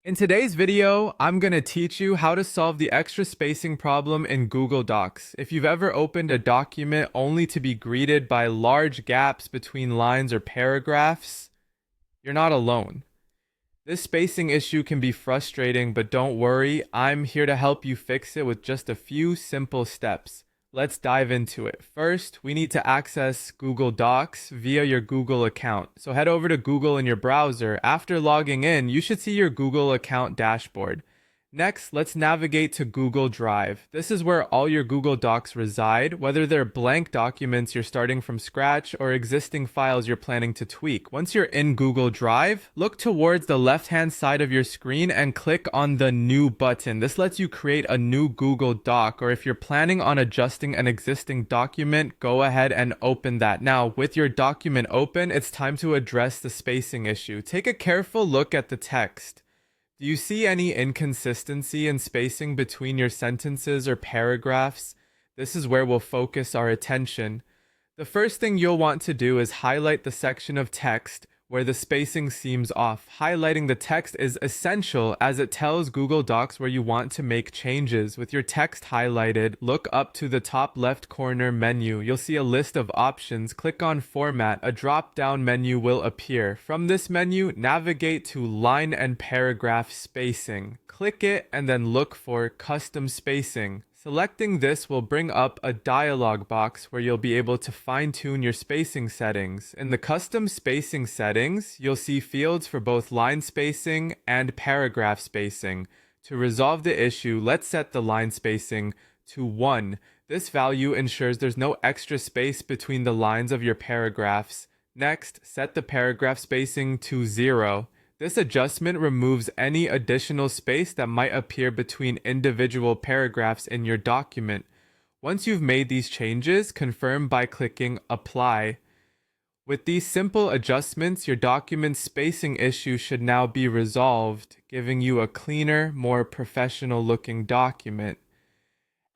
In today's video, I'm going to teach you how to solve the extra spacing problem in Google Docs. If you've ever opened a document only to be greeted by large gaps between lines or paragraphs, you're not alone. This spacing issue can be frustrating, but don't worry, I'm here to help you fix it with just a few simple steps. Let's dive into it. First, we need to access Google Docs via your Google account. So head over to Google in your browser. After logging in, you should see your Google account dashboard. Next, let's navigate to Google Drive. This is where all your Google Docs reside, whether they're blank documents you're starting from scratch or existing files you're planning to tweak. Once you're in Google Drive, look towards the left-hand side of your screen and click on the New button. This lets you create a new Google Doc, or if you're planning on adjusting an existing document, go ahead and open that. Now, with your document open, it's time to address the spacing issue. Take a careful look at the text. Do you see any inconsistency in spacing between your sentences or paragraphs? This is where we'll focus our attention. The first thing you'll want to do is highlight the section of text where the spacing seems off. Highlighting the text is essential as it tells Google Docs where you want to make changes. With your text highlighted, look up to the top left corner menu. You'll see a list of options. Click on Format. A drop-down menu will appear. From this menu, navigate to Line and Paragraph Spacing. Click it and then look for Custom Spacing. Selecting this will bring up a dialog box where you'll be able to fine-tune your spacing settings. In the custom spacing settings, you'll see fields for both line spacing and paragraph spacing. To resolve the issue, let's set the line spacing to 1. This value ensures there's no extra space between the lines of your paragraphs. Next, set the paragraph spacing to 0. This adjustment removes any additional space that might appear between individual paragraphs in your document. Once you've made these changes, confirm by clicking Apply. With these simple adjustments, your document's spacing issue should now be resolved, giving you a cleaner, more professional-looking document.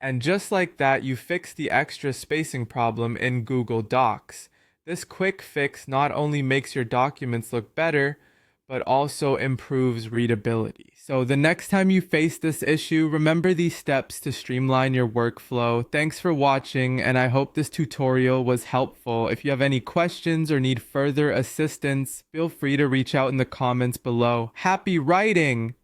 And just like that, you fix the extra spacing problem in Google Docs. This quick fix not only makes your documents look better, but also improves readability. So the next time you face this issue, remember these steps to streamline your workflow. Thanks for watching, and I hope this tutorial was helpful. If you have any questions or need further assistance, feel free to reach out in the comments below. Happy writing!